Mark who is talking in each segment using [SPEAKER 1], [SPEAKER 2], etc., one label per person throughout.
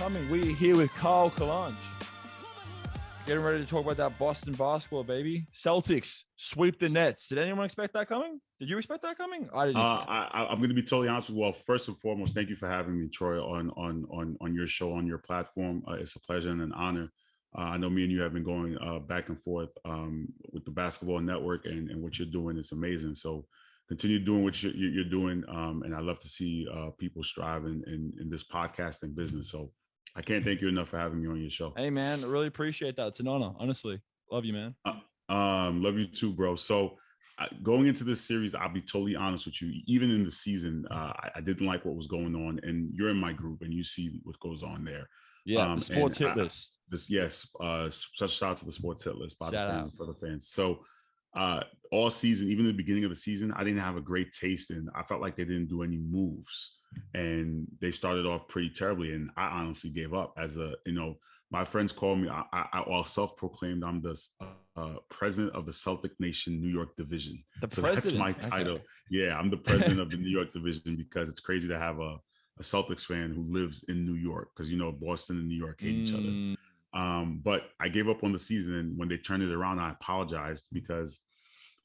[SPEAKER 1] coming. We're here with Coulanges. Getting ready to talk about that Boston basketball, baby. Celtics sweep the Nets. Did anyone expect that coming? Did you expect that coming? I didn't.
[SPEAKER 2] I'm going to be totally honest with you. Well, first and foremost, thank you for having me, Troy, on your show, on your platform. It's a pleasure and an honor. I know me and you have been going back and forth with the Basketball Network, and what you're doing is amazing. So continue doing what you're doing, and I love to see people strive in this podcasting business. So I can't thank you enough for having me on your show.
[SPEAKER 1] Hey, man, I really appreciate that. It's an honor, honestly. Love you, man.
[SPEAKER 2] Love you too, bro. So going into this series, I'll be totally honest with you. Even in the season, I didn't like what was going on, and you're in my group, and you see what goes on there.
[SPEAKER 1] Yeah, the sports hit list.
[SPEAKER 2] Such a shout out to the sports hit list by the fans, for the fans. So all season, even in the beginning of the season, I didn't have a great taste, and I felt like they didn't do any moves, and they started off pretty terribly, and I honestly gave up. My friends call me, I self-proclaimed I'm the president of the Celtic Nation New York division. That's my title. Okay. Yeah, I'm the president of the New York division, because it's crazy to have a Celtics fan who lives in New York, because Boston and New York hate each other. But I gave up on the season, and when they turned it around, I apologized, because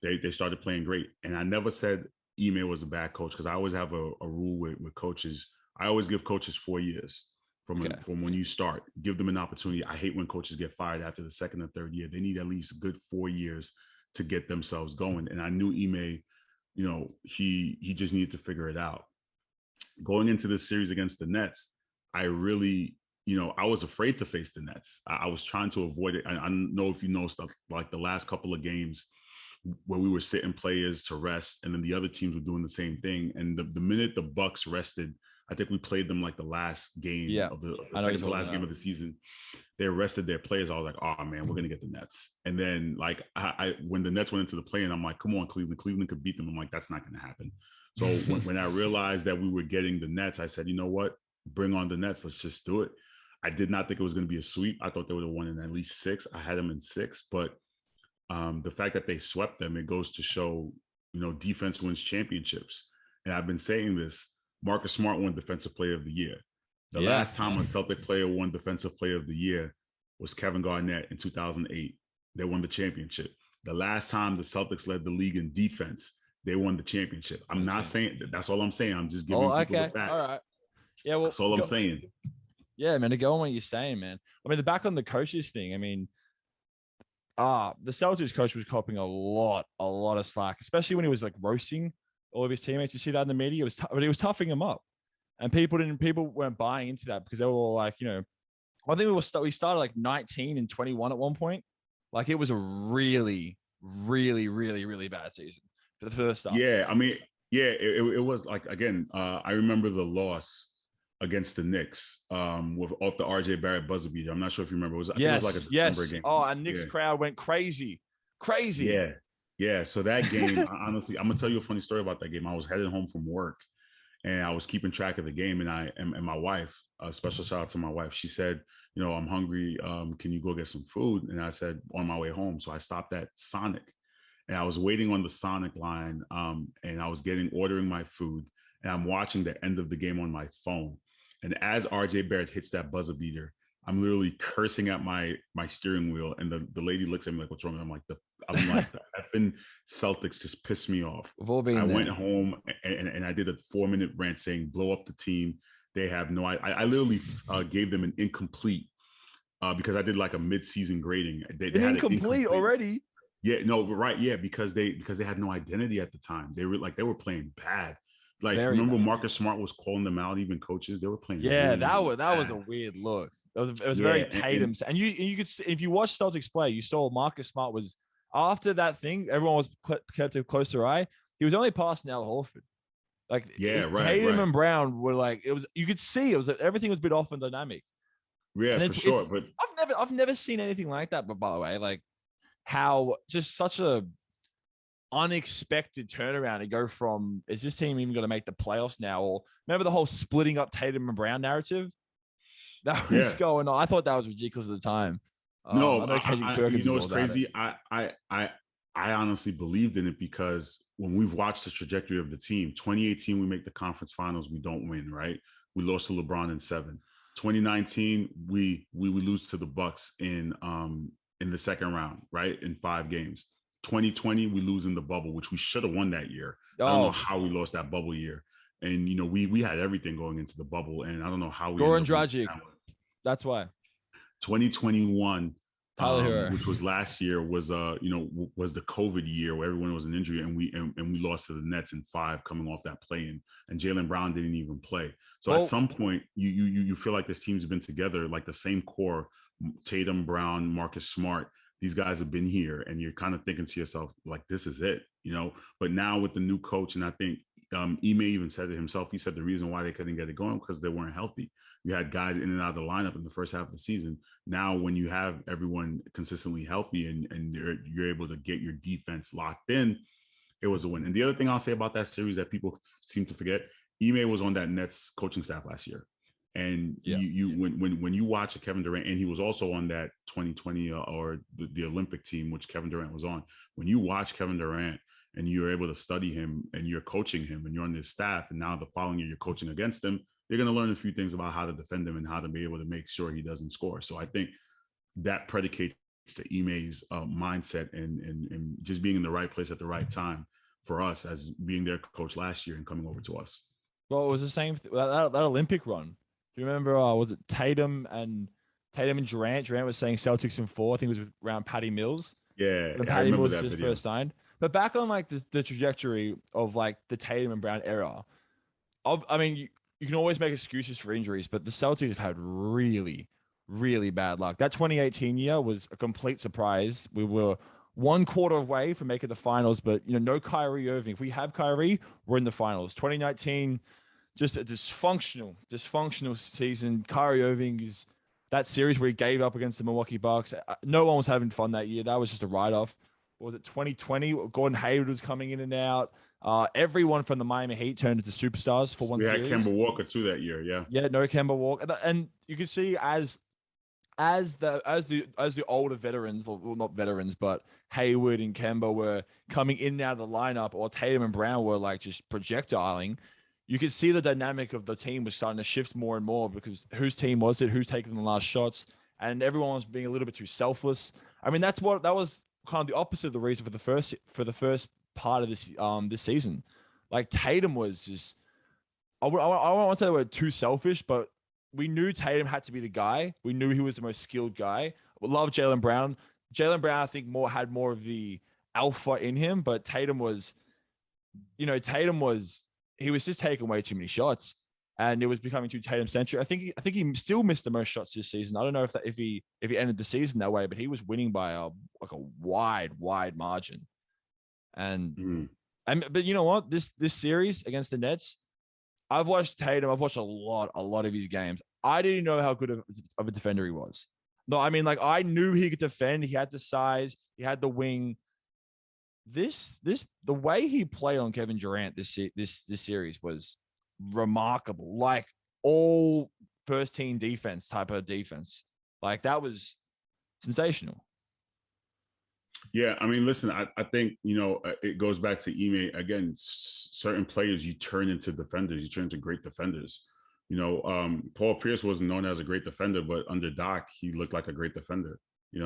[SPEAKER 2] they started playing great. And I never said Ime was a bad coach, because I always have a rule with coaches. I always give coaches 4 years from when you start. Give them an opportunity. I hate when coaches get fired after the second or third year. They need at least a good 4 years to get themselves going. And I knew Ime, he just needed to figure it out. Going into this series against the Nets, I really, I was afraid to face the Nets. I was trying to avoid it. I don't know if you know stuff like the last couple of games where we were sitting players to rest, and then the other teams were doing the same thing. And the minute the Bucks rested, I think we played them like the last game of the second to last game of the season. They rested their players. I was like, oh man, we're gonna get the Nets. And then when the Nets went into the play-in, I'm like, come on, Cleveland could beat them. I'm like, that's not gonna happen. So when I realized that we were getting the Nets, I said, you know what? Bring on the Nets. Let's just do it. I did not think it was going to be a sweep. I thought they would have won in at least 6. I had them in 6, but the fact that they swept them, it goes to show, defense wins championships. And I've been saying this, Marcus Smart won Defensive Player of the Year. The last time a Celtic player won Defensive Player of the Year was Kevin Garnett in 2008. They won the championship. The last time the Celtics led the league in defense, they won the championship. I'm not saying that. That's all I'm saying. I'm just giving people the facts.
[SPEAKER 1] All right. Yeah, well,
[SPEAKER 2] that's all I'm saying.
[SPEAKER 1] Yeah, man, to go on what you're saying, man. I mean, back on the coaches thing, I mean, the Celtics coach was copping a lot of slack, especially when he was like roasting all of his teammates. You see that in the media? But he was toughing them up, and people weren't buying into that, because they were all like, I think we started like 19 and 21 at one point. Like, it was a really, really, really, really bad season for the first time.
[SPEAKER 2] Yeah, I mean, it was like, again, I remember the loss against the Knicks off the RJ Barrett buzzer beater. I'm not sure if you remember. It was like a December game.
[SPEAKER 1] Oh, and Knicks crowd went crazy.
[SPEAKER 2] Yeah. So that game, honestly, I'm gonna tell you a funny story about that game. I was headed home from work, and I was keeping track of the game, and my wife, a special shout out to my wife, she said, I'm hungry. Can you go get some food? And I said, on my way home. So I stopped at Sonic, and I was waiting on the Sonic line, and I was ordering my food, and I'm watching the end of the game on my phone. And as RJ Barrett hits that buzzer beater, I'm literally cursing at my steering wheel, and the lady looks at me like, "What's wrong?" I'm like, the effing Celtics just pissed me off. I went home and I did a 4-minute rant saying, "Blow up the team. They have no." I literally gave them an incomplete because I did like a mid-season grading. They had
[SPEAKER 1] incomplete already.
[SPEAKER 2] Yeah, no, right. Yeah, because they had no identity at the time. They were playing bad. Like, remember Marcus Smart was calling them out, even coaches. They were playing.
[SPEAKER 1] Yeah, really that was a weird look. It was very Tatum. And you could see, if you watch Celtics play, you saw Marcus Smart was, after that thing, everyone was kept a closer eye. He was only passing Al Horford. Like, Tatum and Brown were like, you could see everything was a bit off and dynamic.
[SPEAKER 2] Yeah, for sure. But
[SPEAKER 1] I've never seen anything like that. But by the way, like, how just such a unexpected turnaround to go from, is this team even going to make the playoffs now? Or remember the whole splitting up Tatum and Brown narrative that was going on? I thought that was ridiculous at the time.
[SPEAKER 2] No, it's crazy. I honestly believed in it, because when we've watched the trajectory of the team, 2018 we make the conference finals, we don't win, right? We lost to LeBron in 7. 2019, we would lose to the Bucks in the second round, right? In 5 games. 2020, we lose in the bubble, which we should have won that year. I don't know how we lost that bubble year. And we had everything going into the bubble, and I don't know how we
[SPEAKER 1] Goran Dragic. That's why.
[SPEAKER 2] 2021,
[SPEAKER 1] Tyler Hero.
[SPEAKER 2] which was last year, was was the COVID year where everyone was an injury, and we lost to the Nets in 5 coming off that play-in, and Jaylen Brown didn't even play. So at some point, you feel like this team's been together, like the same core: Tatum, Brown, Marcus Smart. These guys have been here, and you're kind of thinking to yourself, like, this is it, But now with the new coach, and I think Ime even said it himself. He said the reason why they couldn't get it going because they weren't healthy. You had guys in and out of the lineup in the first half of the season. Now, when you have everyone consistently healthy and you're able to get your defense locked in, it was a win. And the other thing I'll say about that series that people seem to forget, Ime was on that Nets coaching staff last year. And when you watch Kevin Durant, and he was also on that 2020 or the Olympic team, which Kevin Durant was on. When you watch Kevin Durant and you're able to study him and you're coaching him and you're on his staff, and now the following year you're coaching against him, you're going to learn a few things about how to defend him and how to be able to make sure he doesn't score. So I think that predicates to Ime's mindset and just being in the right place at the right time for us as being their coach last year and coming over to us.
[SPEAKER 1] Well, it was the same that Olympic run. Do you remember? Was it Tatum and Durant? Durant was saying Celtics in 4. I think it was around Patty Mills.
[SPEAKER 2] Yeah,
[SPEAKER 1] when Patty Mills just first signed. But back on like the trajectory of like the Tatum and Brown era, I mean, you can always make excuses for injuries, but the Celtics have had really, really bad luck. That 2018 year was a complete surprise. We were 1 quarter away from making the finals, but no Kyrie Irving. If we have Kyrie, we're in the finals. 2019. Just a dysfunctional season. Kyrie Irving is that series where he gave up against the Milwaukee Bucks. No one was having fun that year. That was just a write-off. What was it, 2020? Gordon Hayward was coming in and out. Everyone from the Miami Heat turned into superstars for one series.
[SPEAKER 2] We had Kemba Walker too that year, yeah.
[SPEAKER 1] Yeah, no Kemba Walker. And you can see as the older veterans, well, not veterans, but Hayward and Kemba were coming in and out of the lineup, or Tatum and Brown were like just projectiling. You could see the dynamic of the team was starting to shift more and more because whose team was it? Who's taking the last shots? And everyone was being a little bit too selfless. I mean, that was kind of the opposite of the reason for the first part of this season. Like Tatum was just, I don't want to say they were too selfish, but we knew Tatum had to be the guy. We knew he was the most skilled guy. We love Jaylen Brown. Jaylen Brown, I think, had more of the alpha in him, but Tatum was, he was just taking way too many shots, and it was becoming too Tatum centric. I think he still missed the most shots this season. I don't know if he ended the season that way, but he was winning by a wide margin. But you know what? This series against the Nets, I've watched Tatum. I've watched a lot of his games. I didn't know how good of a defender he was. No, I mean, like, I knew he could defend. He had the size. He had the wing. The way he played on Kevin Durant this series was remarkable. Like, all first team defense type of defense. Like, that was sensational.
[SPEAKER 2] Yeah, I mean, listen, I think, it goes back to Ime again. Certain players you turn into defenders. You turn into great defenders. Paul Pierce wasn't known as a great defender, but under Doc, he looked like a great defender.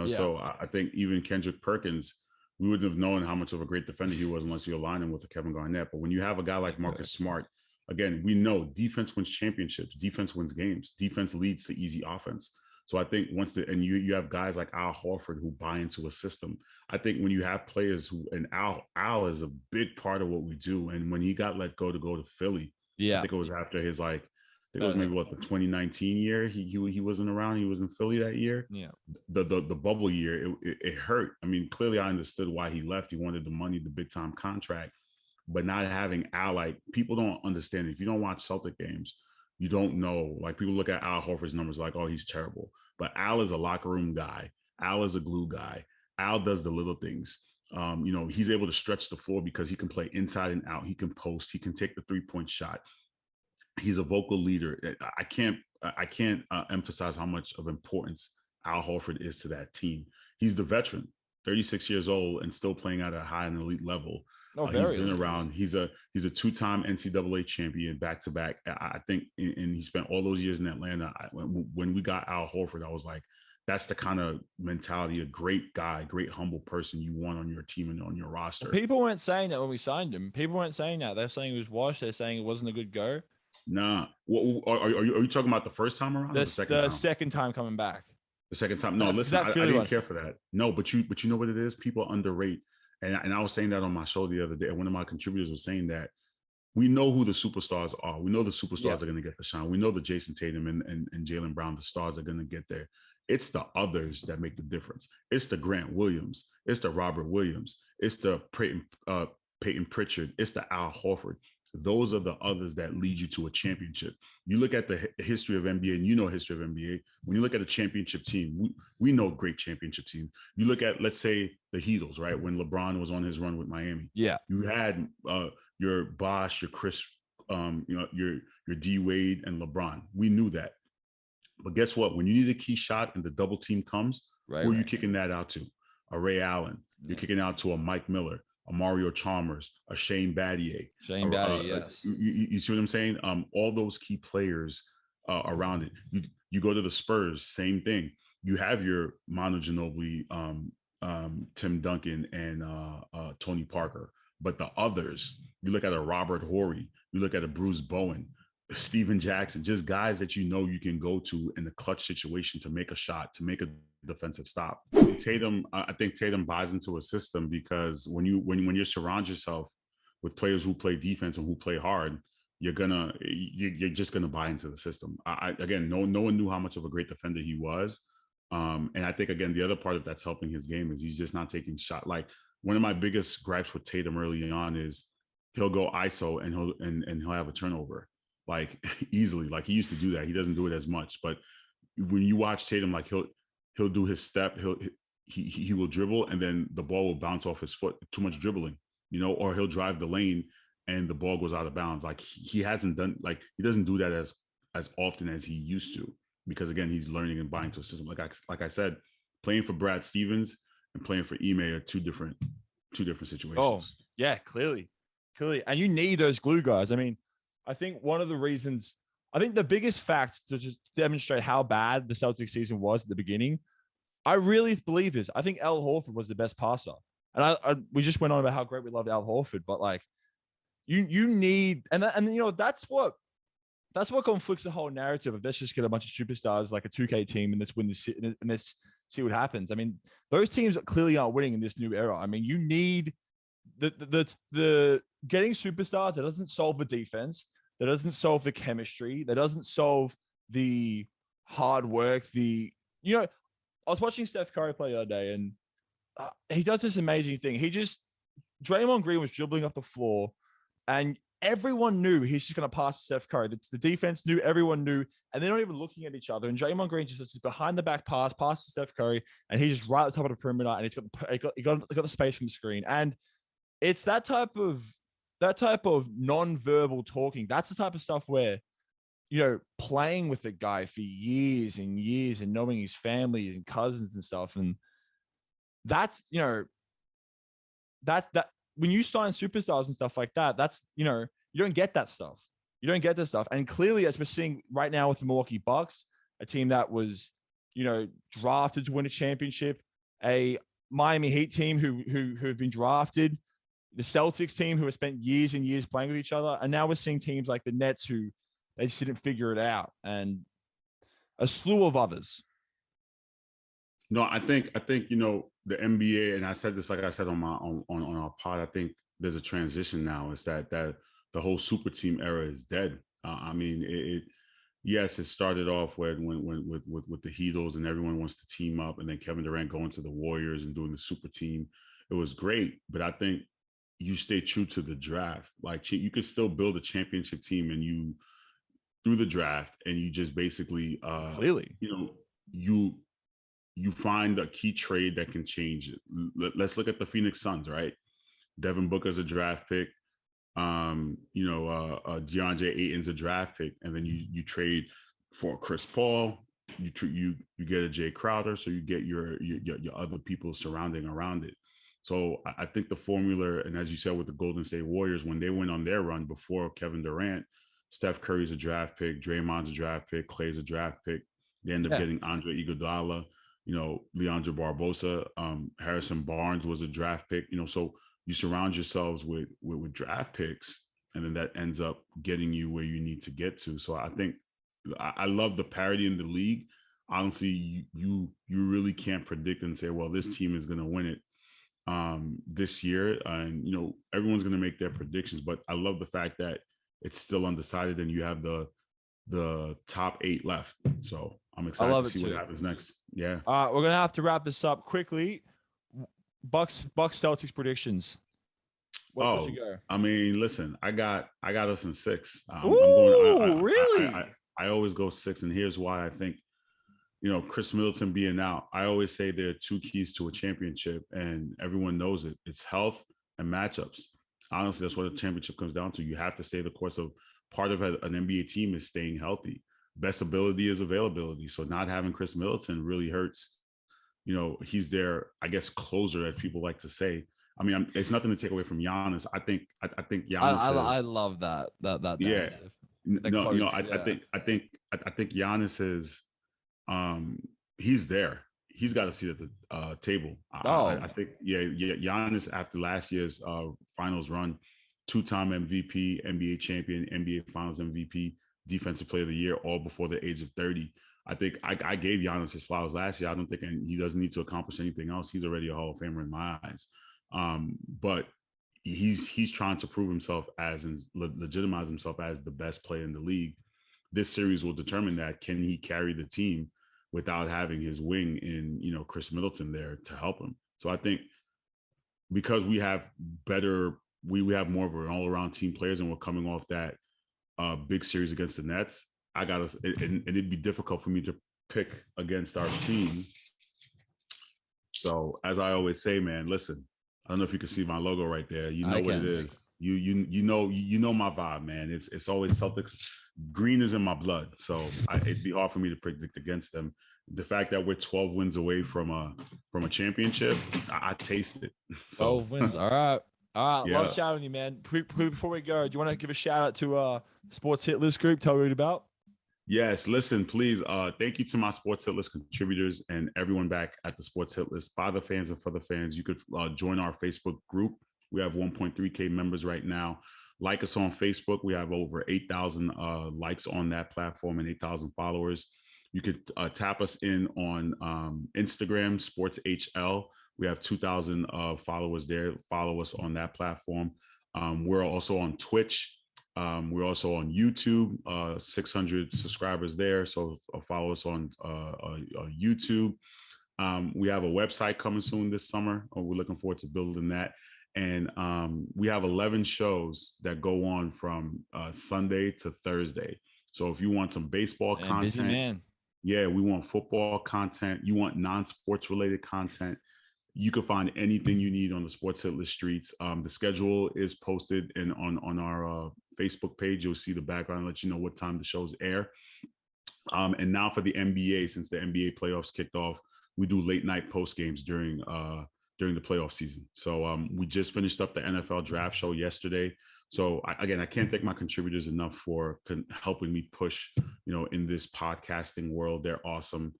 [SPEAKER 2] So I think even Kendrick Perkins, we wouldn't have known how much of a great defender he was unless you align him with a Kevin Garnett. But when you have a guy like Marcus Smart, again, we know defense wins championships, defense wins games, defense leads to easy offense. So I think you have guys like Al Horford who buy into a system. I think when you have players and Al is a big part of what we do. And when he got let go to Philly, I think it was after his it was maybe the 2019 year. He wasn't around. He was in Philly that year.
[SPEAKER 1] Yeah.
[SPEAKER 2] The bubble year, it hurt. I mean, clearly I understood why he left. He wanted the money, the big time contract, but not having Al, people don't understand. If you don't watch Celtic games, you don't know. Like, people look at Al Horford's numbers like, oh, he's terrible. But Al is a locker room guy. Al is a glue guy. Al does the little things. He's able to stretch the floor because he can play inside and out. He can post. He can take the 3-point shot. He's a vocal leader. I can't emphasize how much of importance Al Horford is to that team. He's the veteran. 36 years old and still playing at a high and elite level.
[SPEAKER 1] No,
[SPEAKER 2] He's
[SPEAKER 1] very
[SPEAKER 2] been
[SPEAKER 1] elite.
[SPEAKER 2] around. He's a two-time NCAA champion back to back. I think, and he spent all those years in Atlanta. When we got Al Horford, I was like, that's the kind of mentality, a great guy, great humble person you want on your team and on your roster.
[SPEAKER 1] Well, people weren't saying that when we signed him. People weren't saying that. They're saying it was washed. They're saying it wasn't a good go.
[SPEAKER 2] Nah. Are you talking about the first time around or the second time?
[SPEAKER 1] Second time coming back.
[SPEAKER 2] The second time? No, listen, I didn't care for that. No, but you know what it is? People underrate. And I was saying that on my show the other day. One of my contributors was saying that we know who the superstars are. We know the superstars are going to get the shine. We know the Jason Tatum and Jaylen Brown, the stars are going to get there. It's the others that make the difference. It's the Grant Williams. It's the Robert Williams. It's the Peyton Pritchard. It's the Al Horford. Those are the others that lead you to a championship. You look at the history of NBA, and you know history of NBA. When you look at a championship team, we know great championship team. You look at, let's say, the Heatles, right? When LeBron was on his run with Miami.
[SPEAKER 1] Yeah.
[SPEAKER 2] You had your Bosh, your Chris, your D Wade and LeBron. We knew that. But guess what? When you need a key shot and the double team comes, who are you kicking that out to? A Ray Allen. You're kicking out to a Mike Miller, a Mario Chalmers, a Shane Battier.
[SPEAKER 1] Yes.
[SPEAKER 2] You see what I'm saying? All those key players around it. You go to the Spurs, same thing. You have your Manu Ginobili, Tim Duncan, and Tony Parker. But the others, you look at a Robert Horry, you look at a Bruce Bowen, Steven Jackson, just guys that you know you can go to in the clutch situation to make a shot, to make a defensive stop. I think Tatum buys into a system because when you surround yourself with players who play defense and who play hard, you're just gonna buy into the system. Again, no one knew how much of a great defender he was, and I think again the other part of that's helping his game is he's just not taking shot. Like one of my biggest gripes with Tatum early on is he'll go ISO and he'll have a turnover. Like easily, like he used to do that. He doesn't do it as much, but when you watch Tatum, like he'll do his step, he will dribble, and then the ball will bounce off his foot. Too much dribbling, or he'll drive the lane and the ball goes out of bounds. Like he hasn't done, like he doesn't do that as often as he used to, because again, he's learning and buying to a system. Like I said, playing for Brad Stevens and playing for Ime are two different situations.
[SPEAKER 1] Oh yeah, clearly, and you need those glue guys. I mean, I think one of the reasons, I think the biggest fact to just demonstrate how bad the Celtics season was at the beginning, I really believe is I think Al Horford was the best passer. And we just went on about how great we loved Al Horford, but like you need, and that's what conflicts the whole narrative of let's just get a bunch of superstars like a 2K team and let's win this and let's see what happens. I mean, those teams clearly aren't winning in this new era. I mean, you need the getting superstars. That doesn't solve the defense. That doesn't solve the chemistry. That doesn't solve the hard work. I was watching Steph Curry play the other day, and he does this amazing thing. Draymond Green was dribbling off the floor, and everyone knew he's just going to pass to Steph Curry. The defense knew, everyone knew, and they're not even looking at each other. And Draymond Green just does this behind the back pass to Steph Curry, and he's just right at the top of the perimeter, and he got the space from the screen. And it's that type of non-verbal talking. That's the type of stuff where, playing with the guy for years and years and knowing his family and cousins and stuff. And that's, that when you sign superstars and stuff like that, that's, you don't get that stuff. You don't get this stuff. And clearly, as we're seeing right now with the Milwaukee Bucks, a team that was, drafted to win a championship, a Miami Heat team who have been drafted, the Celtics team who have spent years and years playing with each other. And now we're seeing teams like the Nets who they just didn't figure it out, and a slew of others.
[SPEAKER 2] No, I think the NBA, and I said this, like I said on our pod, I think there's a transition now. It's that the whole super team era is dead. I mean, yes, it started off with the Heatles and everyone wants to team up, and then Kevin Durant going to the Warriors and doing the super team. It was great, but I think you stay true to the draft. Like you could still build a championship team, and you through the draft, and you just basically
[SPEAKER 1] clearly,
[SPEAKER 2] you find a key trade that can change it. Let's look at the Phoenix Suns, right? Devin Booker's a draft pick. DeAndre Ayton's a draft pick, and then you trade for Chris Paul, you get a Jay Crowder, so you get your other people surrounding around it. So I think the formula, and as you said with the Golden State Warriors, when they went on their run before Kevin Durant, Steph Curry's a draft pick, Draymond's a draft pick, Clay's a draft pick. They end up getting Andre Iguodala, Leandro Barbosa, Harrison Barnes was a draft pick. So you surround yourselves with draft picks, and then that ends up getting you where you need to get to. So I think I love the parity in the league. Honestly, you really can't predict and say, well, this team is going to win it this year, and everyone's going to make their predictions. But I love the fact that it's still undecided, and you have the top 8 left. So I'm excited to see what happens next. Yeah.
[SPEAKER 1] We're gonna have to wrap this up quickly. Bucks Celtics predictions. What's your go?
[SPEAKER 2] I mean, listen, I got us in 6.
[SPEAKER 1] Really?
[SPEAKER 2] I always go 6, and here's why. I think, Chris Middleton being out, I always say there are 2 keys to a championship, and everyone knows it. It's health and matchups. Honestly, that's what a championship comes down to. You have to stay the course of. Part of an NBA team is staying healthy. Best ability is availability. So not having Chris Middleton really hurts. He's their, I guess, closer, as people like to say. I mean, it's nothing to take away from Giannis. I think Giannis.
[SPEAKER 1] I love that.
[SPEAKER 2] Yeah. I think Giannis is. He's there. He's got a seat at the table. I think, Giannis, after last year's finals run, 2-time MVP, NBA champion, NBA Finals MVP, Defensive Player of the Year, all before the age of 30. I think I gave Giannis his flowers last year. I don't think he doesn't need to accomplish anything else. He's already a Hall of Famer in my eyes. But he's trying to prove himself and legitimize himself as the best player in the league. This series will determine that. Can he carry the team without having his wing in, Chris Middleton there to help him? So I think because we have we have more of an all-around team players, and we're coming off that big series against the Nets. And it'd be difficult for me to pick against our team. So as I always say, man, listen, I don't know if you can see my logo right there. You know what it is. You know my vibe, man. It's always Celtics. Green is in my blood, so it'd be hard for me to predict against them. The fact that we're 12 wins away from a championship, I taste it. So
[SPEAKER 1] 12 wins. All right. Love chatting with you, man. Before we go, do you want to give a shout out to Sports Hit List Group? Tell me what it's about.
[SPEAKER 2] Yes, listen, please. Thank you to my Sports Hit List contributors and everyone back at the Sports Hit List. By the fans and for the fans, you could join our Facebook group. We have 1.3K members right now. Like us on Facebook. We have over 8,000 likes on that platform and 8,000 followers. You could tap us in on Instagram, Sports HL. We have 2,000 followers there. Follow us on that platform. We're also on Twitch. We're also on YouTube, 600 subscribers there. So follow us on YouTube. We have a website coming soon this summer. We're looking forward to building that. And we have 11 shows that go on from Sunday to Thursday. So if you want some baseball content,
[SPEAKER 1] busy man.
[SPEAKER 2] Yeah, we want football content. You want non-sports related content. You can find anything you need on the Sports Hit List streets. The schedule is posted on our Facebook page. You'll see the background, let you know what time the shows air. And now for the NBA, since the NBA playoffs kicked off, we do late night post games during the playoff season. So we just finished up the NFL draft show yesterday. So I can't thank my contributors enough for helping me push, in this podcasting world. They're awesome.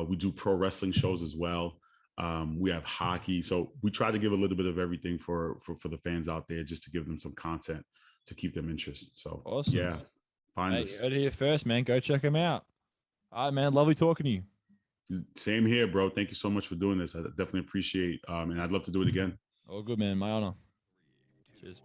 [SPEAKER 2] We do pro wrestling shows as well. We have hockey. So we try to give a little bit of everything for the fans out there, just to give them some content to keep them interested. So
[SPEAKER 1] awesome.
[SPEAKER 2] Yeah, find us.
[SPEAKER 1] You heard it here first, man. Go check them out. All right, man. Lovely talking to you.
[SPEAKER 2] Same here, bro. Thank you so much for doing this. I definitely appreciate, and I'd love to do it again.
[SPEAKER 1] Oh, good, man. My honor. Cheers.